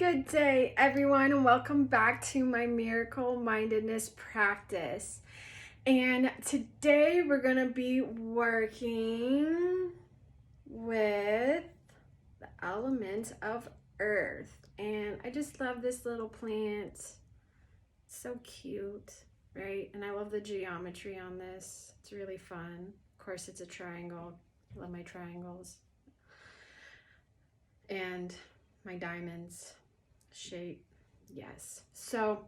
Good day, everyone, and welcome back to my Miracle Mindedness practice. And today we're going to be working with the element of earth. And I just love this little plant. It's so cute, right? And I love the geometry on this. It's really fun. Of course, it's a triangle. I love my triangles. And my diamonds shape. Yes. So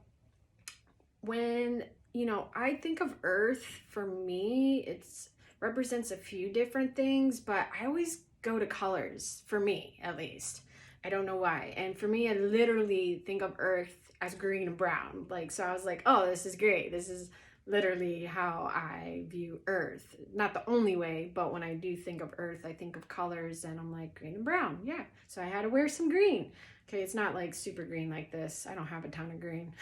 when I think of earth, for me it's represents a few different things, but I always go to colors, for me at least. I don't know why. And for me, I literally think of earth as green and brown. So I was like, oh, this is great. This is literally how I view earth. Not the only way, but when I do think of earth, I think of colors and I'm like, green and brown. Yeah. So I had to wear some green. Okay. It's not like super green like this. I don't have a ton of green,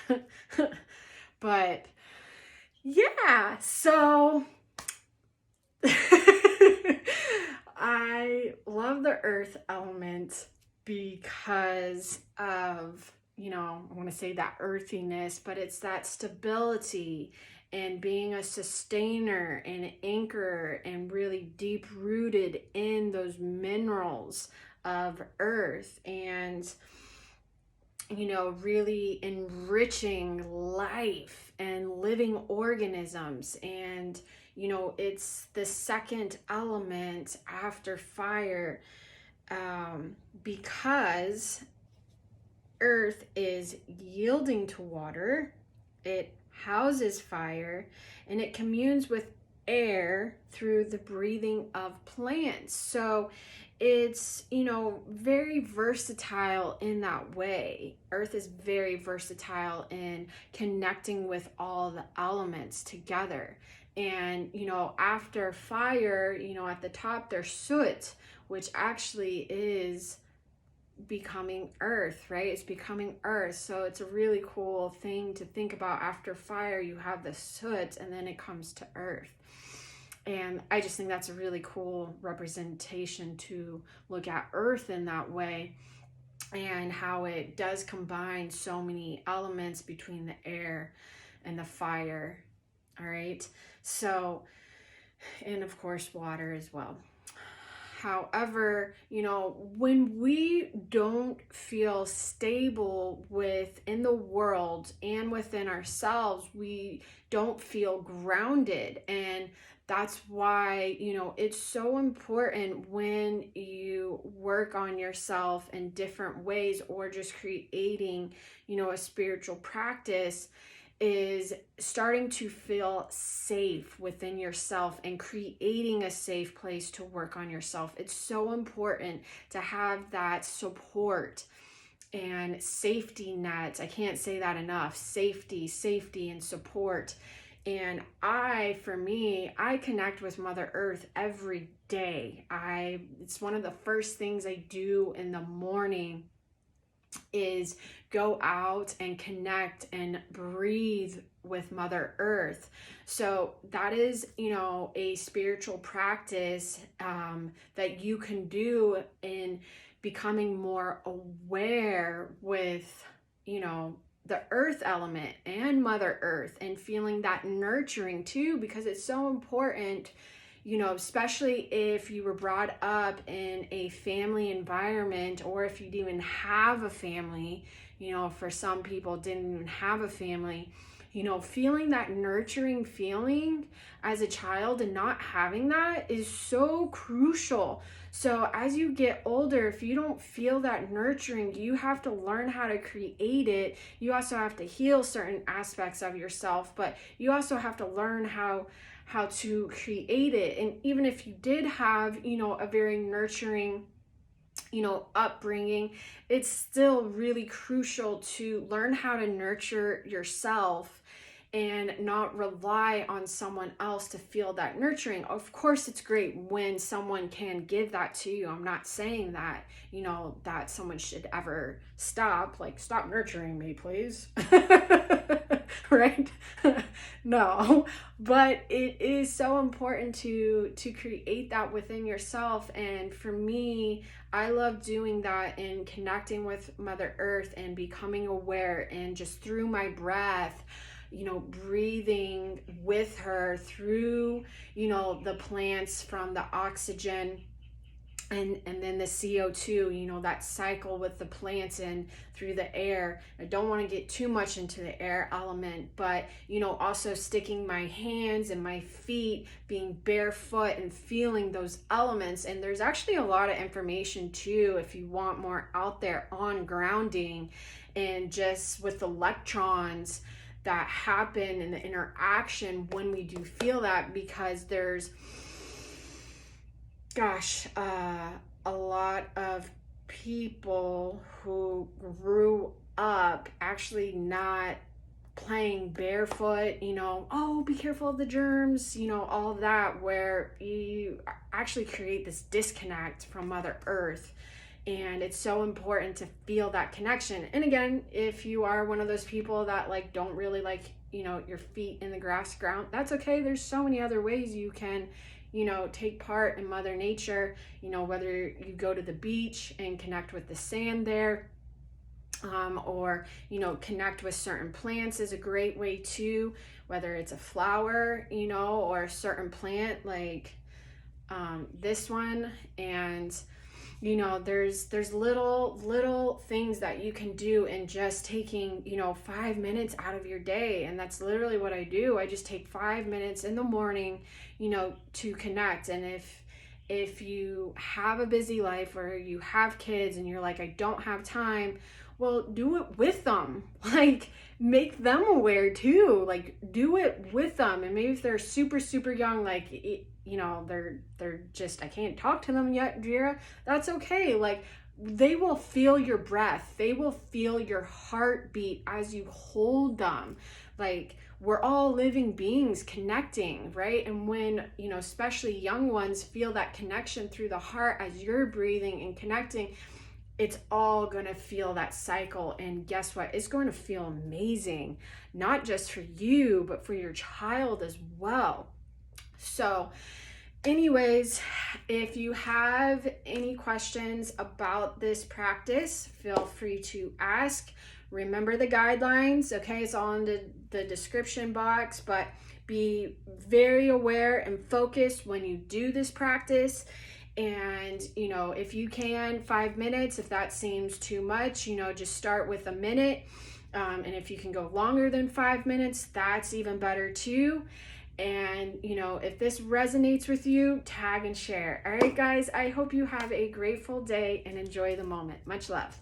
but yeah. So I love the earth element because of, I want to say that earthiness, but it's that stability and being a sustainer and an anchor and really deep rooted in those minerals of earth and, really enriching life and living organisms. And, it's the second element after fire, because earth is yielding to water, it houses fire, and it communes with air through the breathing of plants. So it's, very versatile in that way. Earth is very versatile in connecting with all the elements together. And, after fire, at the top there's soot, which actually is becoming earth, right? It's becoming earth. So it's a really cool thing to think about. After fire, you have the soot and then it comes to earth. And I just think that's a really cool representation to look at earth in that way, and how it does combine so many elements between the air and the fire. All right. So, and of course, water as well. However, when we don't feel stable within the world and within ourselves, we don't feel grounded. And that's why, it's so important when you work on yourself in different ways, or just creating, a spiritual practice, is starting to feel safe within yourself and creating a safe place to work on yourself. It's so important to have that support and safety net. I can't say that enough. Safety and support. And I connect with Mother Earth every day. It's one of the first things I do in the morning is go out and connect and breathe with Mother Earth. So that is, a spiritual practice that you can do in becoming more aware with, the earth element and Mother Earth, and feeling that nurturing too, because it's so important, especially if you were brought up in a family environment, or if you didn't even have a family, for some people didn't even have a family, feeling that nurturing feeling as a child and not having that is so crucial. So as you get older, if you don't feel that nurturing, you have to learn how to create it. You also have to heal certain aspects of yourself, but you also have to learn how to create it. And even if you did have, a very nurturing, upbringing, it's still really crucial to learn how to nurture yourself and not rely on someone else to feel that nurturing. Of course, it's great when someone can give that to you. I'm not saying that, that someone should ever stop nurturing me, please. right? No, but it is so important to create that within yourself. And for me, I love doing that and connecting with Mother Earth and becoming aware, and just through my breath, breathing with her through, the plants, from the oxygen and then the CO2, that cycle with the plants and through the air. I don't want to get too much into the air element, but also sticking my hands and my feet, being barefoot and feeling those elements. And there's actually a lot of information too, if you want more out there, on grounding and just with electrons that happen in the interaction when we do feel that, because there's a lot of people who grew up actually not playing barefoot, oh, be careful of the germs, all of that, where you actually create this disconnect from Mother Earth. And it's so important to feel that connection. And again, if you are one of those people that don't really like, your feet in the grass ground, that's okay. There's so many other ways you can take part in Mother Nature, whether you go to the beach and connect with the sand there, or, connect with certain plants is a great way too, whether it's a flower, or a certain plant like this one. And, there's little things that you can do in just taking, 5 minutes out of your day. And that's literally what I do. I just take 5 minutes in the morning, to connect. And if you have a busy life or you have kids and you're like, I don't have time, well, do it with them. Make them aware too. Do it with them. And maybe if they're super, super young, they're just, I can't talk to them yet, Jira, that's okay. They will feel your breath. They will feel your heartbeat as you hold them. We're all living beings connecting, right? And when, especially young ones feel that connection through the heart as you're breathing and connecting, it's all going to feel that cycle. And guess what? It's going to feel amazing, not just for you, but for your child as well. So anyways, if you have any questions about this practice, feel free to ask. Remember the guidelines, okay? It's all in the description box, but be very aware and focused when you do this practice. And, if you can, 5 minutes, if that seems too much, just start with a minute. And if you can go longer than 5 minutes, that's even better too. And, if this resonates with you, tag and share. All right, guys, I hope you have a grateful day and enjoy the moment. Much love.